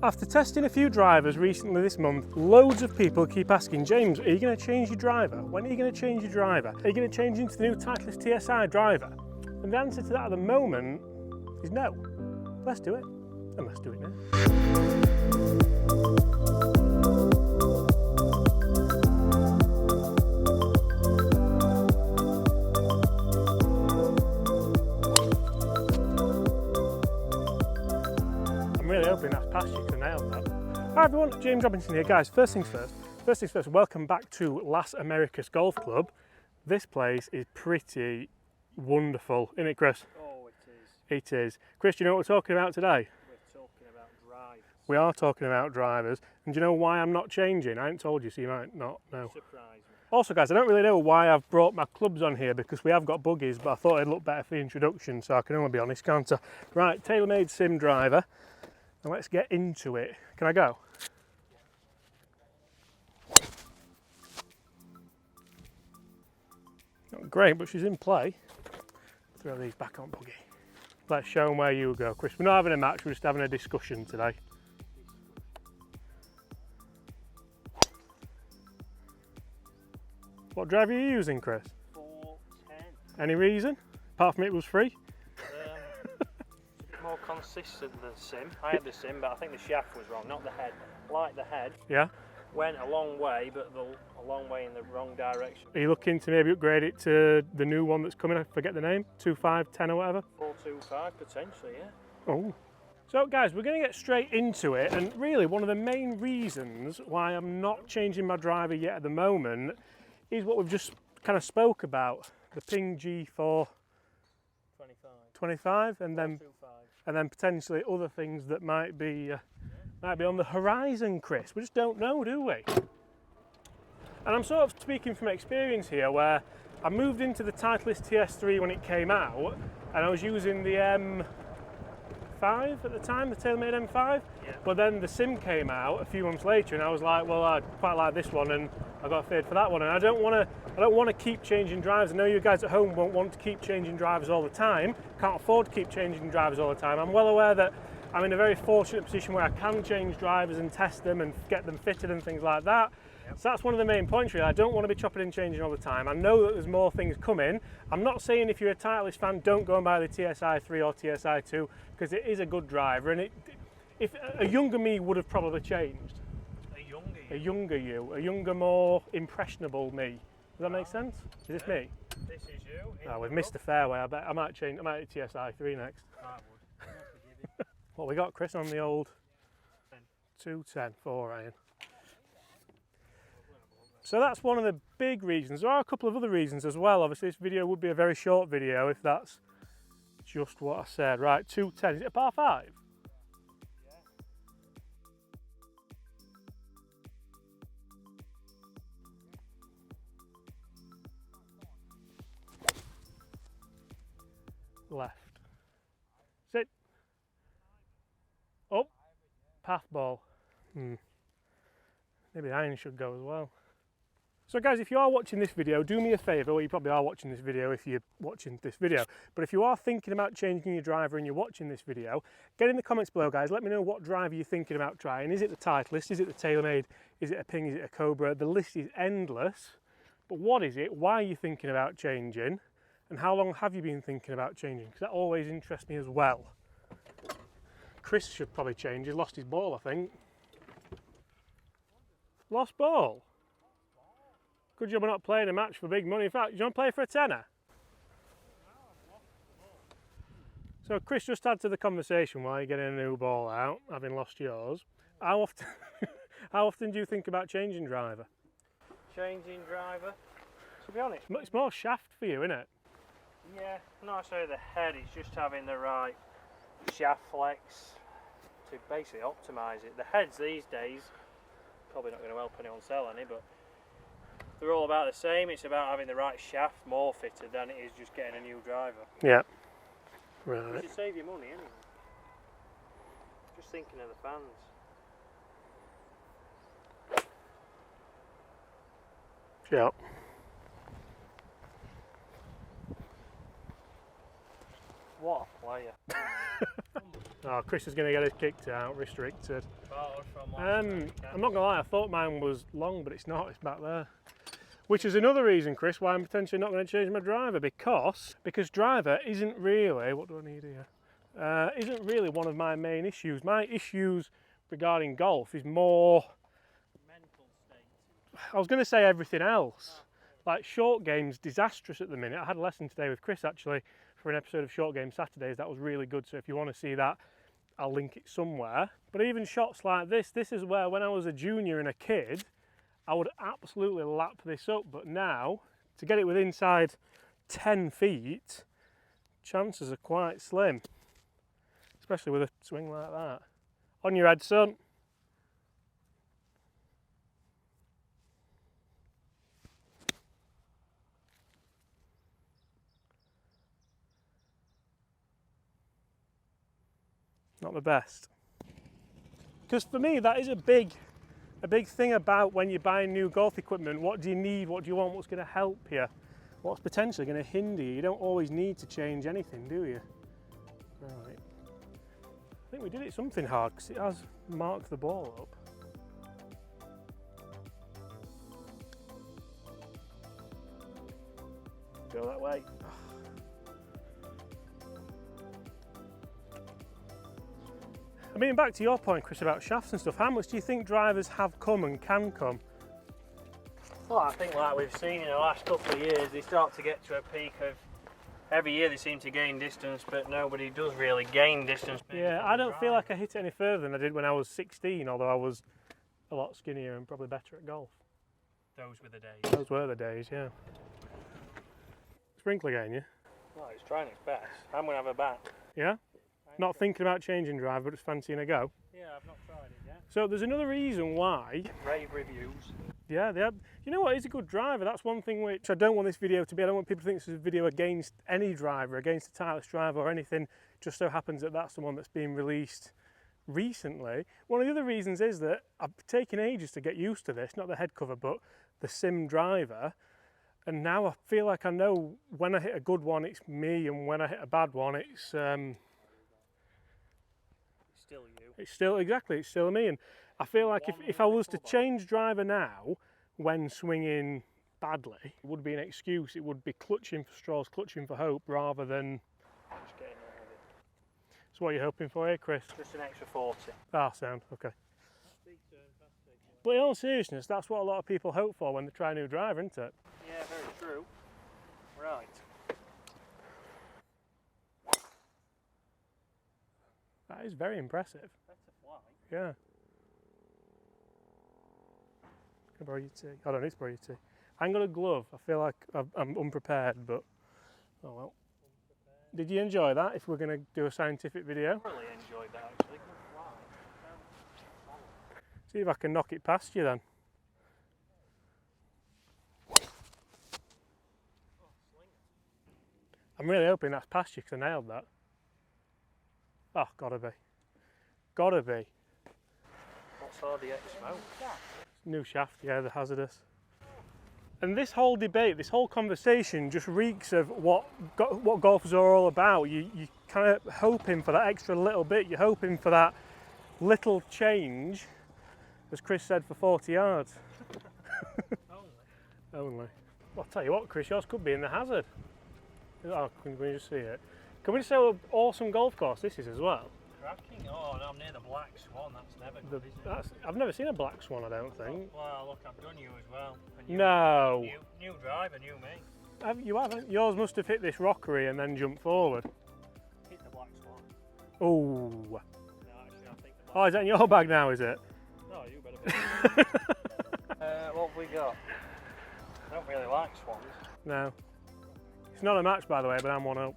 After testing a few drivers recently this month, loads of people keep asking, James, are you going to change your driver? When are you going to change your driver? Are you going to change into the new Titleist TSi driver? And the answer to that at the moment is no. Let's do it, and let's do it now. I'm really hoping that's past you because I nailed that. Hi everyone, James Robinson here. Guys, first things first, welcome back to Las Americas Golf Club. This place is pretty wonderful, isn't it, Chris? Oh, it is. It is. Chris, do you know what we're talking about today? We're talking about drivers. We are talking about drivers. And do you know why I'm not changing? I haven't told you, so you might not know. Surprise me. Also, guys, I don't really know why I've brought my clubs on here because we have got buggies, but I thought it'd look better for the introduction, so I can only be honest, can't I? Right, Taylormade Sim Driver. Now let's get into it. Can I go? Not great, but she's in play. Throw these back on buggy. Let's show them where you go, Chris. We're not having a match, we're just having a discussion today. What driver are you using, Chris? 410. Any reason? Apart from it was free? It's a bit more consistent than Sim. I had the Sim, but I think the shaft was wrong, not the head. Like the head. Yeah. Went a long way, but a long way in the wrong direction. Are you looking to maybe upgrade it to the new one that's coming? I forget the name. 2510 or whatever? 425 potentially, yeah. Oh. So guys, we're going to get straight into it, and really one of the main reasons why I'm not changing my driver yet at the moment is what we've just kind of spoke about, the Ping G425 and then potentially other things that might be on the horizon, Chris. We just don't know, do we? And I'm sort of speaking from experience here, where I moved into the Titleist TSi3 when it came out, and I was using the M5 at the time, the Taylormade M5. Yeah. But then the Sim came out a few months later, and I was like, well, I quite like this one, and I got a fade for that one. And I don't want to keep changing drivers. I know you guys at home won't want to keep changing drivers all the time. Can't afford to keep changing drivers all the time. I'm well aware that I'm in a very fortunate position where I can change drivers and test them and get them fitted and things like that. Yep. So that's one of the main points really. I don't want to be chopping and changing all the time. I know that there's more things coming. I'm not saying if you're a Titleist fan, don't go and buy the TSi3 or TSi2 because it is a good driver, and if a younger me would have probably changed. A younger you, a younger, more impressionable me. Does that make sense? Is this me? This is you. Oh, we've missed the fairway. I bet I might change. I might do TSi3 next. I would. What we got, Chris, on the old 210 4 iron? So that's one of the big reasons. There are a couple of other reasons as well. Obviously, this video would be a very short video if that's just what I said. Right, 210. Is it a par 5? Left. Sit. Oh, path ball. Maybe the iron should go as well. So guys, if you are watching this video, do me a favour, well you probably are watching this video if you're watching this video, but if you are thinking about changing your driver and you're watching this video, get in the comments below guys, let me know what driver you're thinking about trying. Is it the Titleist, is it the Taylormade, is it a Ping, is it a Cobra? The list is endless, but what is it, why are you thinking about changing, and how long have you been thinking about changing? Because that always interests me as well. Chris should probably change, he's lost his ball I think. Lost ball? Good job we're not playing a match for big money. In fact, do you want to play for a tenner? So Chris just add to the conversation while you're getting a new ball out, having lost yours. How often do you think about changing driver? Changing driver? To be honest. It's more shaft for you, isn't it? Yeah, not necessarily the head, it's just having the right shaft flex to basically optimise it. The heads these days, probably not going to help anyone sell any, but they're all about the same. It's about having the right shaft more fitted than it is just getting a new driver. Yeah. Right. It should save you money anyway. Just thinking of the fans. Yeah. What a player. Oh, Chris is going to get us kicked out, restricted. Par yours from last week? I'm not gonna lie, I thought mine was long, but it's not, it's back there. Which is another reason, Chris, why I'm potentially not going to change my driver, because driver isn't really, what do I need here? Isn't really one of my main issues. My issues regarding golf is more Mental state. I was going to say everything else. Like short games, disastrous at the minute. I had a lesson today with Chris actually for an episode of Short Game Saturdays. That was really good. So if you want to see that, I'll link it somewhere. But even shots like this is where when I was a junior and a kid, I would absolutely lap this up. But now, to get it with inside 10 feet, chances are quite slim. Especially with a swing like that. On your head, son. Not the best. Because for me, that is a big thing about when you're buying new golf equipment. What do you need? What do you want? What's going to help you? What's potentially going to hinder you? You don't always need to change anything, do you? Right. I think we did it something hard because it has marked the ball up. Go that way. I mean, back to your point, Chris, about shafts and stuff, how much do you think drivers have come and can come? Well, I think like we've seen in the last couple of years, they start to get to a peak of every year they seem to gain distance, but nobody does really gain distance. Yeah, I don't feel like I hit it any further than I did when I was 16, although I was a lot skinnier and probably better at golf. Those were the days. Those were the days, yeah. Sprinkler again, yeah? Well, it's trying its best. I'm going to have a bat. Yeah? Not thinking about changing driver, but just fancying a go? Yeah, I've not tried it yet. So there's another reason why. Rave reviews. Yeah, they have. You know what, he's a good driver. That's one thing which I don't want this video to be. I don't want people to think this is a video against any driver, against the Titleist Driver or anything. Just so happens that that's the one that's been released recently. One of the other reasons is that I've taken ages to get used to this, not the head cover, but the sim driver. And now I feel like I know when I hit a good one, it's me, and when I hit a bad one, it's Still you. it's still me. And I feel like if I was to change driver now when swinging badly, it would be an excuse. It would be clutching for straws, clutching for hope, rather than Just getting out of it. So what are you hoping for here, Chris? Just an extra 40. Ah, sound, okay. But in all seriousness, that's what a lot of people hope for when they try a new driver, isn't it? Yeah, very true. Right. That is very impressive. Better fly. Yeah. Can I borrow your tea? I don't need to borrow your tea. I ain't got a glove. I feel like I'm unprepared, but oh well. Did you enjoy that, if we're going to do a scientific video? I really enjoyed that actually. Good fly. See if I can knock it past you then. I'm really hoping that's past you because I nailed that. Oh, gotta be. Gotta be. What's all the smoke? New shaft, yeah, the hazardous. And this whole debate, this whole conversation just reeks of what golfers are all about. You kind of hoping for that extra little bit. You're hoping for that little change, as Chris said, for 40 yards. Only. Well, I'll tell you what, Chris, yours could be in the hazard. Oh, can we just see it? Can we just say what an awesome golf course this is as well? Cracking. Oh, no, I'm near the Black Swan. That's never good, is it? I've never seen a Black Swan, I don't think. Well, look, I've done you as well. No. New driver, new me. You haven't? Yours must have hit this rockery and then jumped forward. Hit the Black Swan. Oh. No, actually, I think the Oh, is that in your bag now, is it? No, you better be. What have we got? I don't really like swans. No. It's not a match, by the way, but I'm 1-0.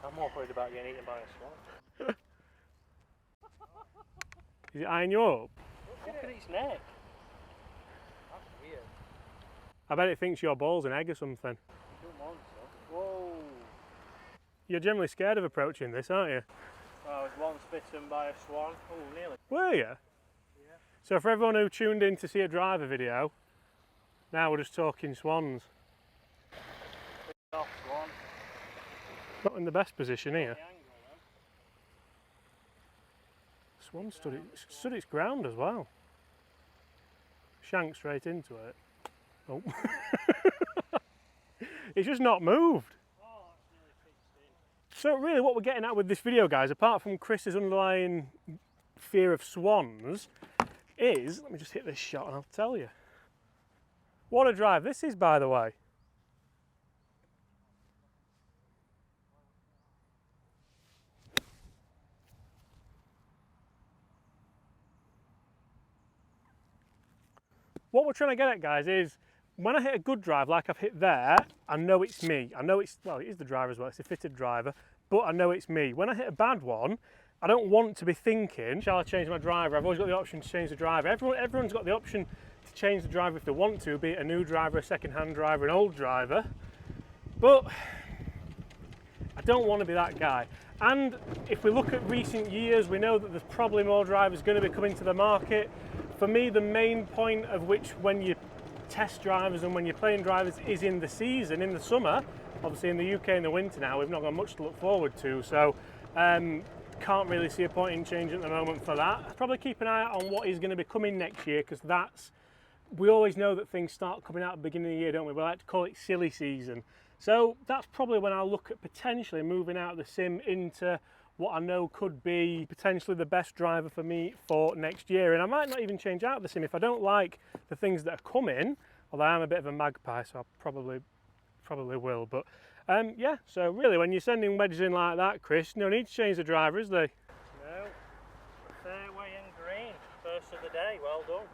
I'm more worried about getting eaten by a swan. Is it eyeing you up? Look at its neck. That's weird. I bet it thinks your ball's an egg or something. Whoa. You're generally scared of approaching this, aren't you? Well, I was once bitten by a swan. Oh, nearly. Were you? Yeah. So for everyone who tuned in to see a driver video, now we're just talking swans. Off swan. Not in the best position here. Swan stood its ground as well. Shanked straight into it. Oh. It's just not moved. Oh, that's nearly fixed in. So really what we're getting at with this video, guys, apart from Chris's underlying fear of swans, is, let me just hit this shot and I'll tell you. What a drive this is, by the way. What we're trying to get at, guys, is when I hit a good drive like I've hit there, I know it's me. I know it's, well, it is the driver as well, it's a fitted driver, but I know it's me. When I hit a bad one, I don't want to be thinking, shall I change my driver? I've always got the option to change the driver. Everyone's got the option to change the driver if they want to, be it a new driver, a second-hand driver, an old driver. But I don't want to be that guy. And if we look at recent years, we know that there's probably more drivers going to be coming to the market. For me, the main point of which when you test drivers and when you're playing drivers is in the season, in the summer. Obviously in the UK in the winter now, we've not got much to look forward to. So can't really see a point in changing at the moment for that. Probably keep an eye out on what is going to be coming next year, because we always know that things start coming out at the beginning of the year, don't we? We like to call it silly season. So that's probably when I'll look at potentially moving out of the sim into what I know could be potentially the best driver for me for next year. And I might not even change out of the sim if I don't like the things that are coming, although I'm a bit of a magpie, so I probably will. But yeah, so really when you're sending wedges in like that, Chris, no need to change the driver, is there? No. Fairway and green. First of the day. Well done.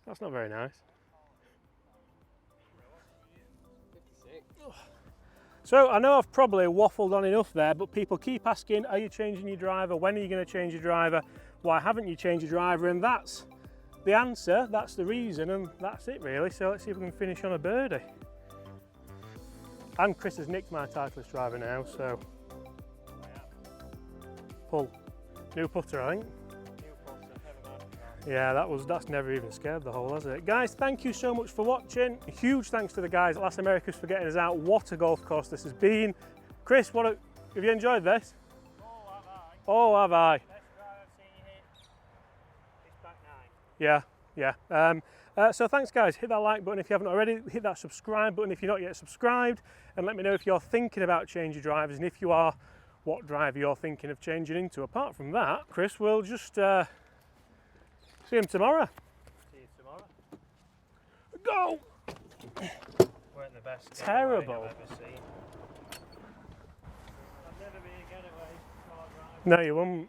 That's not very nice. So I know I've probably waffled on enough there, but people keep asking, are you changing your driver? When are you going to change your driver? Why haven't you changed your driver? And that's the answer, that's the reason, and that's it really. So let's see if we can finish on a birdie. And Chris has nicked my Titleist driver now, so pull. New putter, I think. Yeah, that's never even scared the hole, has it? Guys, thank you so much for watching. A huge thanks to the guys at Las Americas for getting us out. What a golf course this has been. Chris, have you enjoyed this? Oh, have I? Oh, have I? Best drive I've seen you hit. It's back 9. Yeah. So thanks guys, hit that like button if you haven't already, hit that subscribe button if you're not yet subscribed, and let me know if you're thinking about changing drivers, and if you are, what driver you're thinking of changing into. Apart from that, Chris, we'll just see him tomorrow. See you tomorrow. Go! Weren't the best Terrible. I've ever seen. I've never been a getaway car driver. No, you won't.